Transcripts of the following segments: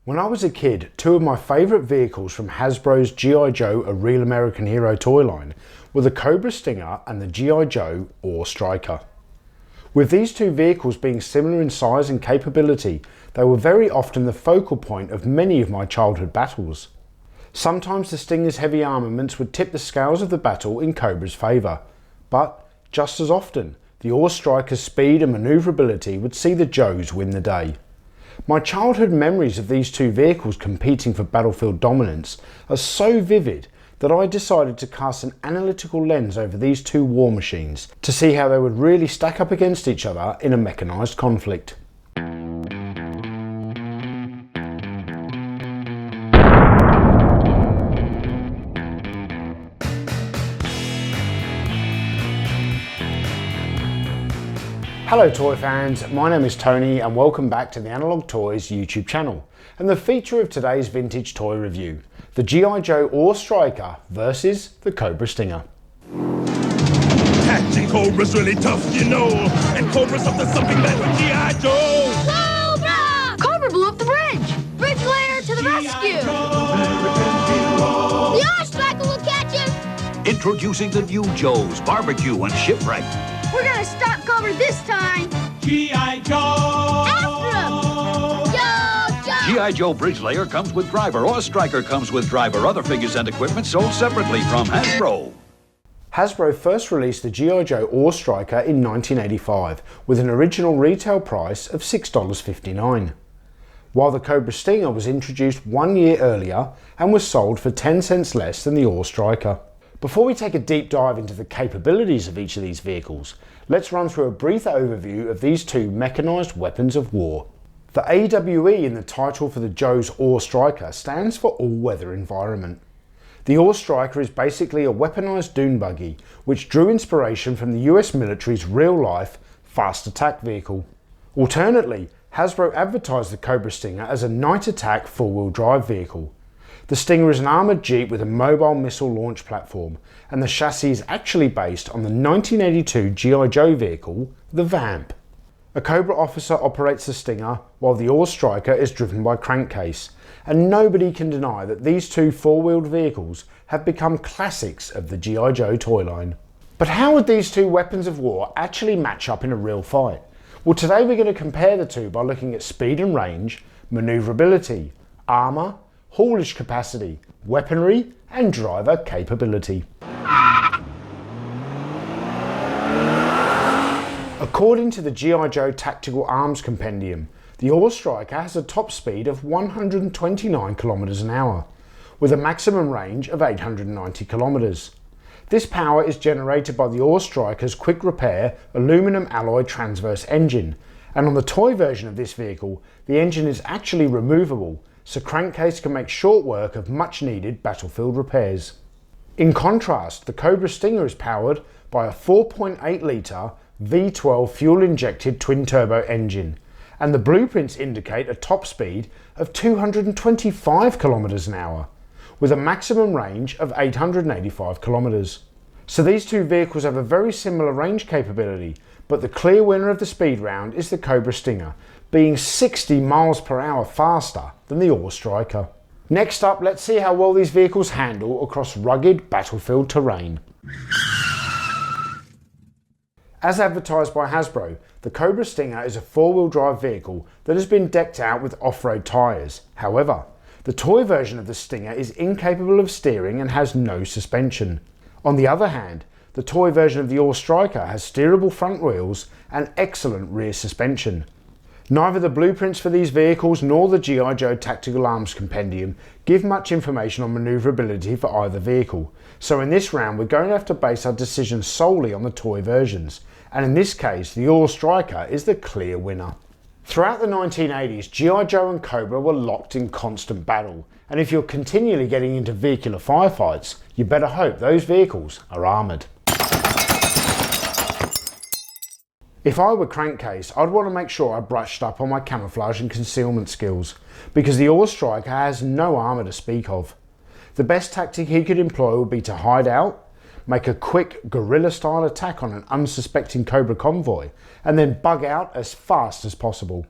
When I was a kid, two of my favourite vehicles from Hasbro's G.I. Joe A Real American Hero toy line were the Cobra Stinger and the G.I. Joe Armour Striker. With these two vehicles being similar in size and capability, they were very often the focal point of many of my childhood battles. Sometimes the Stinger's heavy armaments would tip the scales of the battle in Cobra's favour, but just as often, the Armour Striker's speed and manoeuvrability would see the Joes win the day. My childhood memories of these two vehicles competing for battlefield dominance are so vivid that I decided to cast an analytical lens over these two war machines to see how they would really stack up against each other in a mechanised conflict. Hello toy fans, my name is Tony and welcome back to the Analog Toys YouTube channel and the feature of today's vintage toy review, the G.I. Joe Armour Striker versus the Cobra Stinger. Catching Cobra's really tough, you know, and Cobra's up to something bad with G.I. Joe! Cobra! Cobra blew up the bridge! Bridge layer to the rescue! The Armour Striker will catch him! Introducing the new Joes, Barbecue and Shipwreck. We're gonna stop Cobra this time! G.I. Joe! After him! Joe! G.I. Joe Bridge Layer comes with driver, or Striker comes with driver. Other figures and equipment sold separately from Hasbro. Hasbro first released the G.I. Joe Armour Striker in 1985 with an original retail price of $6.59, while the Cobra Stinger was introduced 1 year earlier and was sold for 10 cents less than the Armour Striker. Before we take a deep dive into the capabilities of each of these vehicles, let's run through a brief overview of these two mechanised weapons of war. The AWE in the title for the Joe's Armour Striker stands for all-weather environment. The Armour Striker is basically a weaponised dune buggy which drew inspiration from the US military's real-life fast attack vehicle. Alternately, Hasbro advertised the Cobra Stinger as a night attack four-wheel drive vehicle. The Stinger is an armoured jeep with a mobile missile launch platform, and the chassis is actually based on the 1982 G.I. Joe vehicle, the Vamp. A Cobra officer operates the Stinger, while the Armour Striker is driven by crankcase, and nobody can deny that these two four-wheeled vehicles have become classics of the G.I. Joe toy line. But how would these two weapons of war actually match up in a real fight? Well, today we're going to compare the two by looking at speed and range, manoeuvrability, armour, haulage capacity, weaponry and driver capability. According to the G.I. Joe Tactical Arms Compendium, the Armour Striker has a top speed of 129 km an hour, with a maximum range of 890 km. This power is generated by the Armour Striker's quick repair aluminum alloy transverse engine, and on the toy version of this vehicle, the engine is actually removable, so crankcase can make short work of much needed battlefield repairs. In contrast, the Cobra Stinger is powered by a 4.8 litre V12 fuel injected twin turbo engine, and the blueprints indicate a top speed of 225 km an hour, with a maximum range of 885 km. So these two vehicles have a very similar range capability, but the clear winner of the speed round is the Cobra Stinger, being 60 miles per hour faster than the Armour Striker. Next up, let's see how well these vehicles handle across rugged battlefield terrain. As advertised by Hasbro, the Cobra Stinger is a four-wheel drive vehicle that has been decked out with off-road tyres. However, the toy version of the Stinger is incapable of steering and has no suspension. On the other hand, the toy version of the Armour Striker has steerable front wheels and excellent rear suspension. Neither the blueprints for these vehicles nor the G.I. Joe Tactical Arms Compendium give much information on manoeuvrability for either vehicle, so in this round we're going to have to base our decisions solely on the toy versions, and in this case the Armour Striker is the clear winner. Throughout the 1980s, G.I. Joe and Cobra were locked in constant battle, and if you're continually getting into vehicular firefights, you better hope those vehicles are armoured. If I were Crankcase, I'd want to make sure I brushed up on my camouflage and concealment skills, because the Armour Striker has no armour to speak of. The best tactic he could employ would be to hide out, make a quick guerrilla-style attack on an unsuspecting Cobra convoy, and then bug out as fast as possible.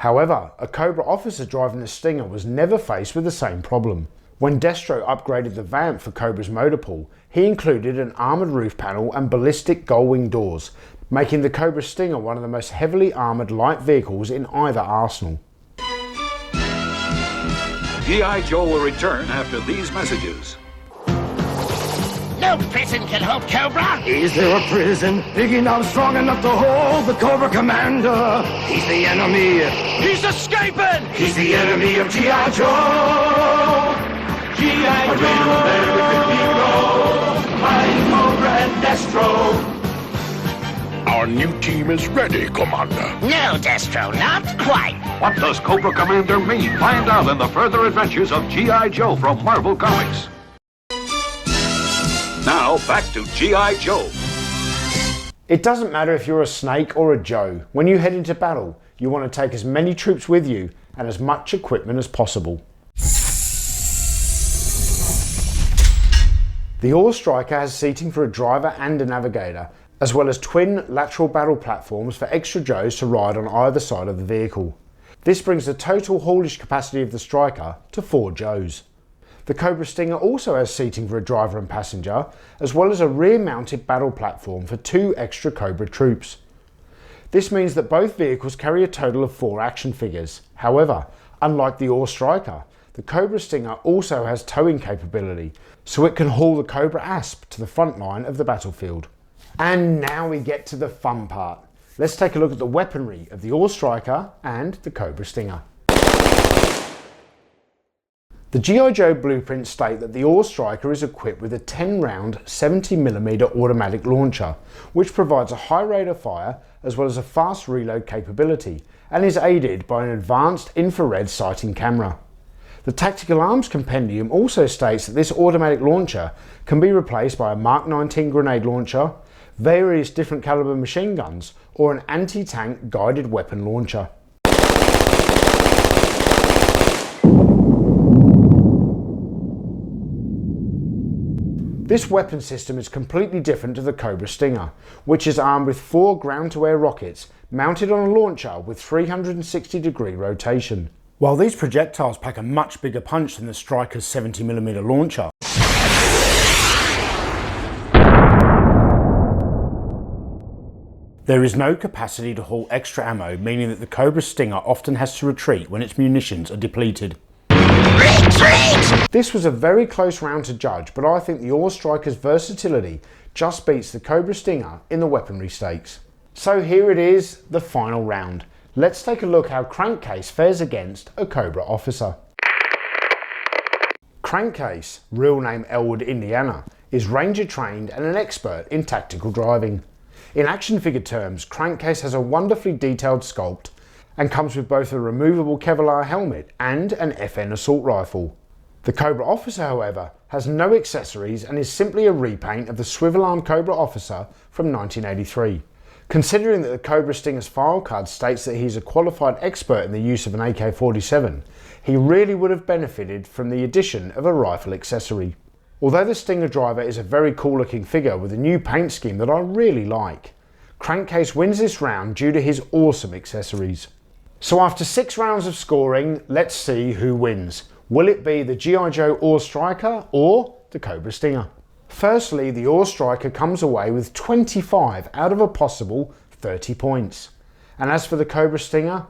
However, a Cobra officer driving the Stinger was never faced with the same problem. When Destro upgraded the vamp for Cobra's motor pool, he included an armoured roof panel and ballistic gull-wing doors, making the Cobra Stinger one of the most heavily armoured light vehicles in either arsenal. G.I. Joe will return after these messages. No prison can hold Cobra! Is there a prison big enough, strong enough to hold the Cobra Commander? He's the enemy. He's escaping! He's the enemy of G.I. Joe. G.I. Joe, American hero, fighting Cobra and Destro. Our new team is ready, Commander. No, Destro, not quite. What does Cobra Commander mean? Find out in the further adventures of G.I. Joe from Marvel Comics. Now, back to G.I. Joe. It doesn't matter if you're a Snake or a Joe. When you head into battle, you want to take as many troops with you and as much equipment as possible. The Ore Striker has seating for a driver and a navigator, as well as twin lateral battle platforms for extra Joes to ride on either side of the vehicle. This brings the total haulage capacity of the Striker to 4 Joes. The Cobra Stinger also has seating for a driver and passenger, as well as a rear-mounted battle platform for 2 extra Cobra troops. This means that both vehicles carry a total of 4 action figures. However, unlike the Ore Striker, the Cobra Stinger also has towing capability, so it can haul the Cobra Asp to the front line of the battlefield. And now we get to the fun part. Let's take a look at the weaponry of the Ore Striker and the Cobra Stinger. The G.I. Joe blueprints state that the Ore Striker is equipped with a 10-round 70mm automatic launcher, which provides a high rate of fire as well as a fast reload capability, and is aided by an advanced infrared sighting camera. The Tactical Arms Compendium also states that this automatic launcher can be replaced by a Mark 19 grenade launcher, various different caliber machine guns, or an anti-tank guided weapon launcher. This weapon system is completely different to the Cobra Stinger, which is armed with 4 ground-to-air rockets mounted on a launcher with 360-degree rotation. While these projectiles pack a much bigger punch than the Striker's 70mm launcher, there is no capacity to haul extra ammo, meaning that the Cobra Stinger often has to retreat when its munitions are depleted. Retreat! This was a very close round to judge, but I think the Ore Striker's versatility just beats the Cobra Stinger in the weaponry stakes. So here it is, the final round. Let's take a look how Crankcase fares against a Cobra officer. Crankcase, real name Elwood, Indiana, is ranger trained and an expert in tactical driving. In action figure terms, Crankcase has a wonderfully detailed sculpt and comes with both a removable Kevlar helmet and an FN assault rifle. The Cobra officer, however, has no accessories and is simply a repaint of the swivel arm Cobra officer from 1983. Considering that the Cobra Stinger's file card states that he's a qualified expert in the use of an AK-47, he really would have benefited from the addition of a rifle accessory. Although the Stinger driver is a very cool looking figure with a new paint scheme that I really like, Crankcase wins this round due to his awesome accessories. So after 6 rounds of scoring, let's see who wins. Will it be the G.I. Joe Ore Striker or the Cobra Stinger? Firstly, the Ore Striker comes away with 25 out of a possible 30 points. And as for the Cobra Stinger,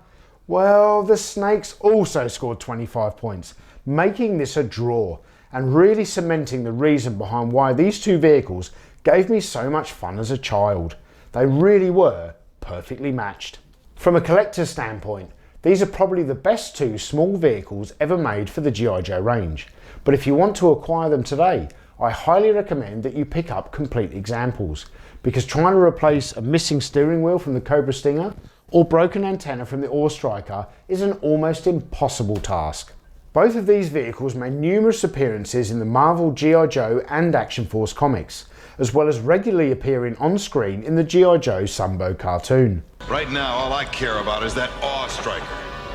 well, the Snakes also scored 25 points, making this a draw and really cementing the reason behind why these two vehicles gave me so much fun as a child. They really were perfectly matched. From a collector's standpoint, these are probably the best 2 small vehicles ever made for the G.I. Joe range, but if you want to acquire them today, I highly recommend that you pick up complete examples, because trying to replace a missing steering wheel from the Cobra Stinger or broken antenna from the Ore Striker is an almost impossible task. Both of these vehicles made numerous appearances in the Marvel G.I. Joe and Action Force comics, as well as regularly appearing on screen in the G.I. Joe Sunbow cartoon. Right now, all I care about is that Awe Striker.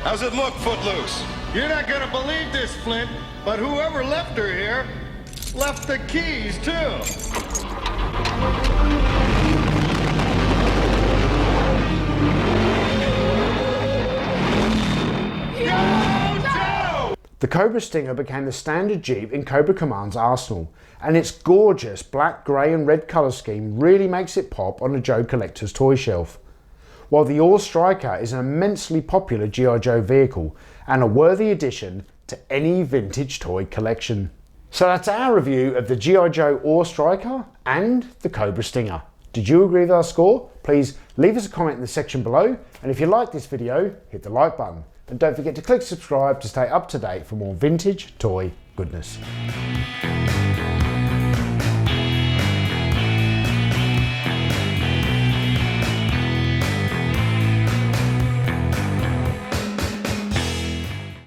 How's it look, Footloose? You're not gonna believe this, Flint, but whoever left her here left the keys, too. The Cobra Stinger became the standard Jeep in Cobra Command's arsenal, and its gorgeous black, grey and red colour scheme really makes it pop on a Joe collector's toy shelf. While the Ore Striker is an immensely popular G.I. Joe vehicle and a worthy addition to any vintage toy collection. So that's our review of the G.I. Joe Ore Striker and the Cobra Stinger. Did you agree with our score? Please leave us a comment in the section below, and if you like this video, hit the like button. And don't forget to click subscribe to stay up to date for more vintage toy goodness.